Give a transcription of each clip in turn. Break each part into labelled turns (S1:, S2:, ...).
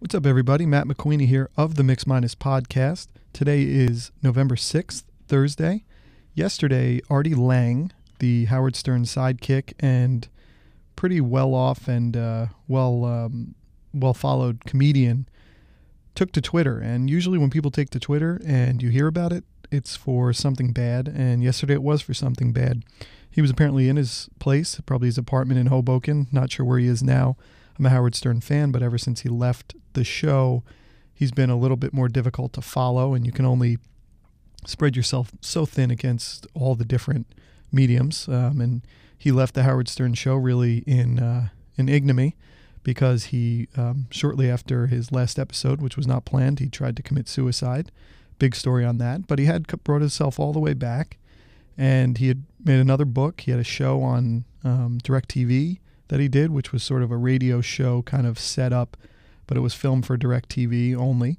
S1: What's up, everybody? Matt McQueenie here of the Mix Minus Podcast. Today is November 6th, Thursday. Yesterday, Artie Lange, the Howard Stern sidekick and pretty well-off and well-followed comedian, took to Twitter. And usually when people take to Twitter and you hear about it, it's for something bad. And yesterday it was for something bad. He was apparently in his place, probably his apartment in Hoboken. Not sure where he is now. I'm a Howard Stern fan, but ever since he left the show, he's been a little bit more difficult to follow, and you can only spread yourself so thin against all the different mediums. And he left the Howard Stern show really in ignominy because he, shortly after his last episode, which was not planned, he tried to commit suicide. Big story on that. But he had brought himself all the way back, and he had made another book. He had a show on DirecTV that he did, which was sort of a radio show kind of set up, but it was filmed for DirecTV only.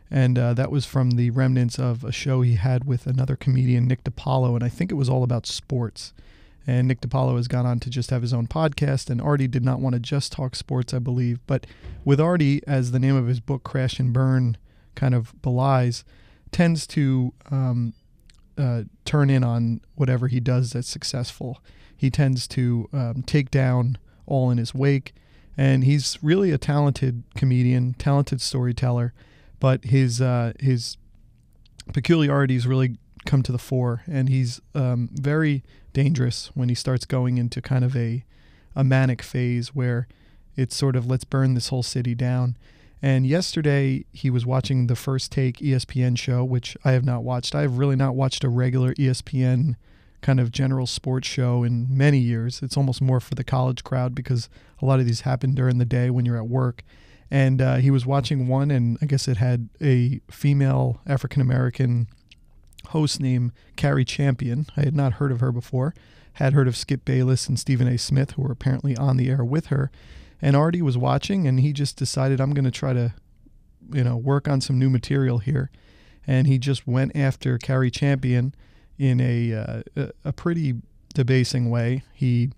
S1: And that was from the remnants of a show he had with another comedian, Nick DiPaolo, and I think it was all about sports. And Nick DiPaolo has gone on to just have his own podcast, and Artie did not want to just talk sports, I believe. But with Artie, as the name of his book, Crash and Burn, kind of belies, tends to turn in on whatever he does that's successful. He tends to take down all in his wake, and he's really a talented comedian, talented storyteller, but his peculiarities really come to the fore, and he's very dangerous when he starts going into kind of a manic phase where it's sort of let's burn this whole city down. And yesterday he was watching the First Take ESPN show, which I have not watched. I have really not watched a regular ESPN kind of general sports show in many years. It's almost more for the college crowd because a lot of these happen during the day when you're at work. And he was watching one, and I guess it had a female African-American host named Cari Champion. I had not heard of her before. Had heard of Skip Bayless and Stephen A. Smith, who were apparently on the air with her. And Artie was watching, and he just decided, I'm going to try to, work on some new material here. And he just went after Cari Champion in a pretty debasing way. He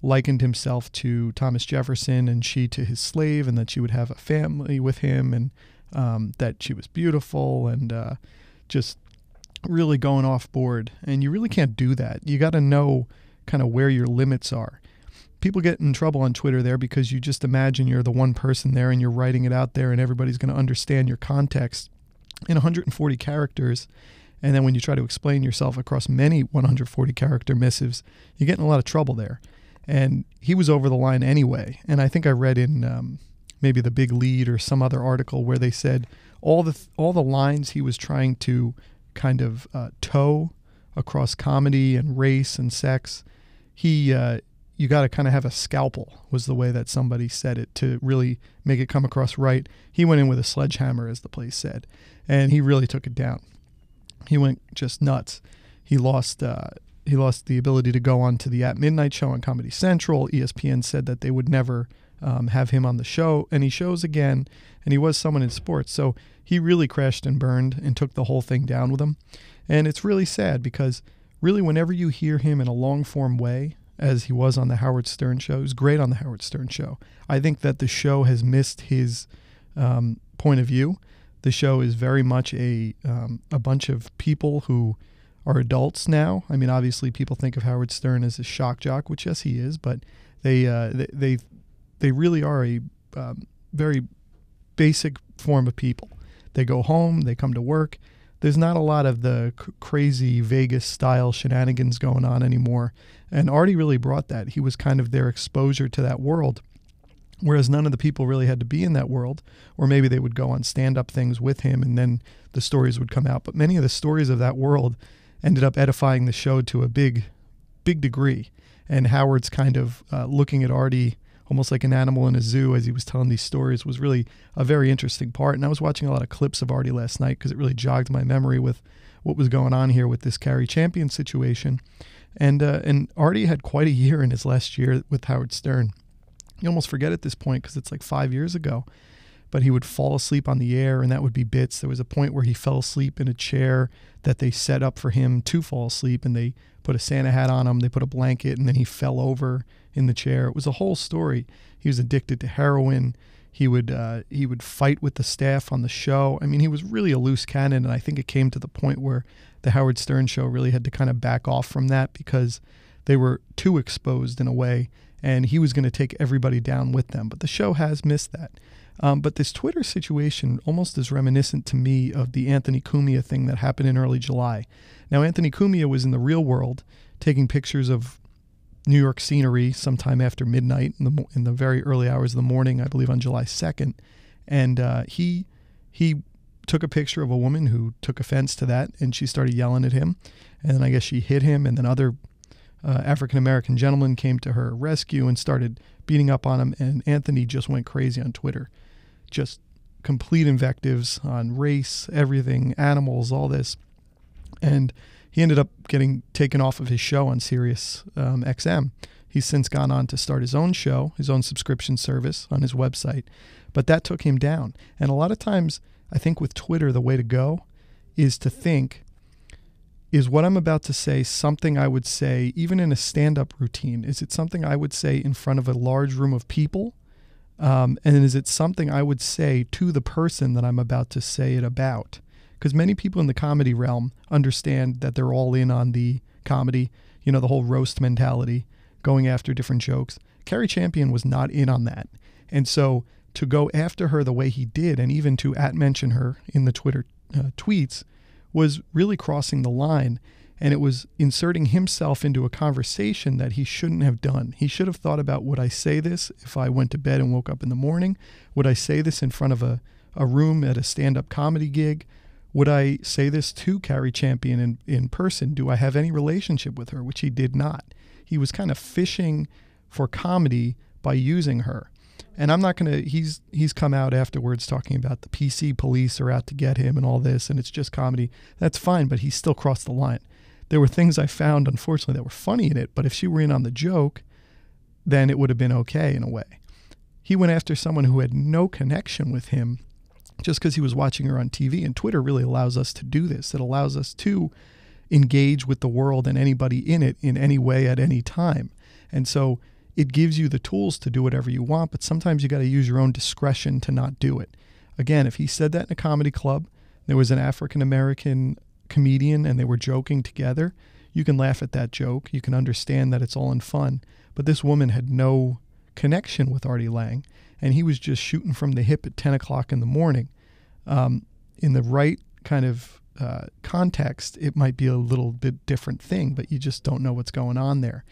S1: likened himself to Thomas Jefferson and she to his slave, and that she would have a family with him, and that she was beautiful, and just really going off board. And you really can't do that. You got to know kind of where your limits are. People get in trouble on Twitter there because you just imagine you're the one person there and you're writing it out there and everybody's going to understand your context in 140 characters. And then when you try to explain yourself across many 140 character missives, you get in a lot of trouble there. And he was over the line anyway. And I think I read in maybe the Big Lead or some other article where they said all the lines he was trying to kind of toe across comedy and race and sex, you got to kind of have a scalpel, was the way that somebody said it, to really make it come across right. He went in with a sledgehammer, as the place said, and he really took it down. He went just nuts. He lost the ability to go on to the At Midnight show on Comedy Central. ESPN said that they would never have him on the show, and he shows again, and he was someone in sports. So he really crashed and burned and took the whole thing down with him. And it's really sad because really whenever you hear him in a long-form way, as he was on the Howard Stern show, he was great on the Howard Stern show. I think that the show has missed his point of view. The show is very much a bunch of people who are adults now. I mean, obviously, people think of Howard Stern as a shock jock, which yes, he is, but they really are a very basic form of people. They go home, they come to work. There's not a lot of the crazy Vegas style shenanigans going on anymore, and Artie really brought that. He was kind of their exposure to that world. Whereas none of the people really had to be in that world, or maybe they would go on stand-up things with him and then the stories would come out. But many of the stories of that world ended up edifying the show to a big degree. And Howard's kind of looking at Artie almost like an animal in a zoo as he was telling these stories was really a very interesting part. And I was watching a lot of clips of Artie last night because it really jogged my memory with what was going on here with this Cari Champion situation. And Artie had quite a year in his last year with Howard Stern. You almost forget at this point because it's like 5 years ago. But he would fall asleep on the air, and that would be bits. There was a point where he fell asleep in a chair that they set up for him to fall asleep, and they put a Santa hat on him, they put a blanket, and then he fell over in the chair. It was a whole story. He was addicted to heroin. He would fight with the staff on the show. I mean, he was really a loose cannon, and I think it came to the point where the Howard Stern show really had to kind of back off from that because they were too exposed in a way, and he was going to take everybody down with them. But the show has missed that. But this Twitter situation almost is reminiscent to me of the Anthony Cumia thing that happened in early July. Now, Anthony Cumia was in the real world taking pictures of New York scenery sometime after midnight in the very early hours of the morning, I believe on July 2nd. And he took a picture of a woman who took offense to that, and she started yelling at him. And then I guess she hit him, and then other African-American gentlemen came to her rescue and started beating up on him. And Anthony just went crazy on Twitter. Just complete invectives on race, everything, animals, all this. And he ended up getting taken off of his show on Sirius XM. He's since gone on to start his own show, his own subscription service on his website. But that took him down. And a lot of times, I think with Twitter, the way to go is to think, is what I'm about to say something I would say even in a stand-up routine? Is it something I would say in front of a large room of people? And is it something I would say to the person that I'm about to say it about? Because many people in the comedy realm understand that they're all in on the comedy, you know, the whole roast mentality, going after different jokes. Cari Champion was not in on that. And so to go after her the way he did, and even to @mention her in the Twitter tweets, was really crossing the line. And it was inserting himself into a conversation that he shouldn't have done. He should have thought about, would I say this if I went to bed and woke up in the morning? Would I say this in front of a room at a stand-up comedy gig? Would I say this to Cari Champion in person? Do I have any relationship with her? Which he did not. He was kind of fishing for comedy by using her. And I'm not going to, he's come out afterwards talking about the PC police are out to get him and all this, and it's just comedy. That's fine, but he still crossed the line. There were things I found, unfortunately, that were funny in it, but if she were in on the joke, then it would have been okay in a way. He went after someone who had no connection with him just because he was watching her on TV, and Twitter really allows us to do this. It allows us to engage with the world and anybody in it in any way at any time. And so it gives you the tools to do whatever you want, but sometimes you got to use your own discretion to not do it. Again, if he said that in a comedy club, there was an African-American comedian and they were joking together, you can laugh at that joke. You can understand that it's all in fun. But this woman had no connection with Artie Lange, and he was just shooting from the hip at 10 o'clock in the morning. In the right kind of context, it might be a little bit different thing, but you just don't know what's going on there.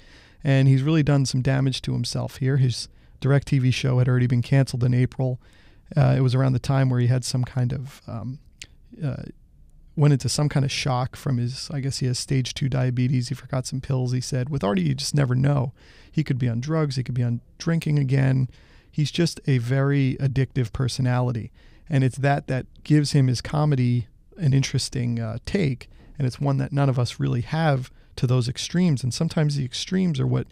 S1: And he's really done some damage to himself here. His DirecTV show had already been canceled in April. It was around the time where he had some kind of went into some kind of shock from his, I guess he has stage 2 diabetes. He forgot some pills, he said. With Artie, you just never know. He could be on drugs. He could be on drinking again. He's just a very addictive personality. And it's that gives him his comedy an interesting take. And it's one that none of us really have to those extremes. And sometimes the extremes are what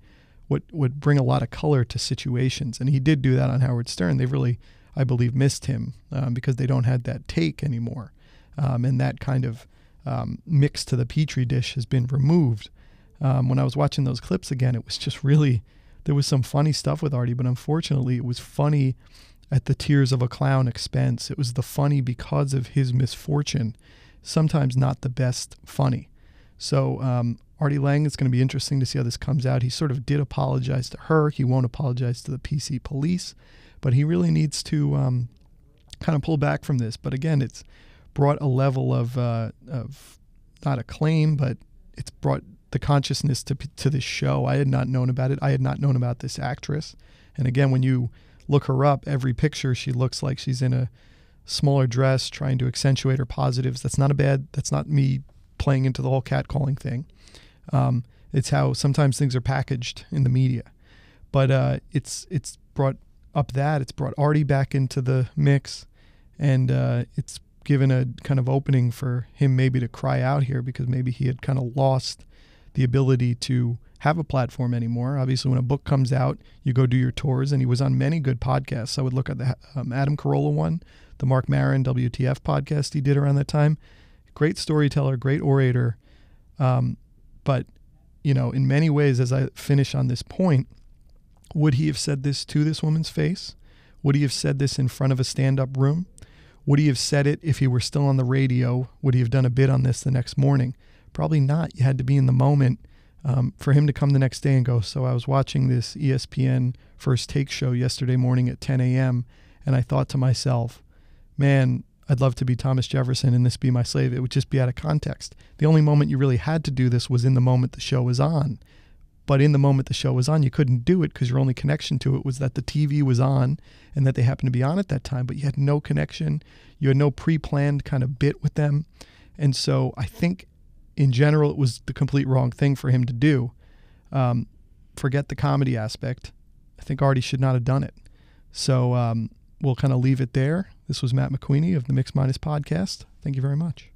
S1: would bring a lot of color to situations. And he did do that on Howard Stern. They really, I believe, missed him because they don't have that take anymore. And that kind of mix to the Petri dish has been removed. When I was watching those clips again, it was just really, there was some funny stuff with Artie, but unfortunately it was funny at the tears of a clown expense. It was the funny because of his misfortune, sometimes not the best funny. So Artie Lange, it's going to be interesting to see how this comes out. He sort of did apologize to her. He won't apologize to the PC police, but he really needs to kind of pull back from this. But again, it's brought a level of not acclaim, but it's brought the consciousness to this show. I had not known about it. I had not known about this actress. And again, when you look her up, every picture, she looks like she's in a smaller dress trying to accentuate her positives. That's not me playing into the whole catcalling thing. It's how sometimes things are packaged in the media. But it's brought up that. It's brought Artie back into the mix. And it's given a kind of opening for him maybe to cry out here because maybe he had kind of lost the ability to have a platform anymore. Obviously, when a book comes out, you go do your tours, and he was on many good podcasts. I would look at the Adam Carolla one, the Mark Maron WTF podcast he did around that time. Great storyteller, great orator. But, you know, in many ways, as I finish on this point, Would he have said this to this woman's face? Would he have said this in front of a stand-up room? Would he have said it if he were still on the radio? Would he have done a bit on this the next morning? Probably not. You had to be in the moment for him to come the next day and go, so I was watching this ESPN First Take show yesterday morning at 10 a.m. and I thought to myself, man, I'd love to be Thomas Jefferson and this be my slave. It would just be out of context. The only moment you really had to do this was in the moment the show was on. But in the moment the show was on, you couldn't do it because your only connection to it was that the TV was on and that they happened to be on at that time. But you had no connection. You had no pre-planned kind of bit with them. And so I think in general it was the complete wrong thing for him to do. Forget the comedy aspect. I think Artie should not have done it. So we'll kind of leave it there. This was Matt McQueenie of the Mixed Minus Podcast. Thank you very much.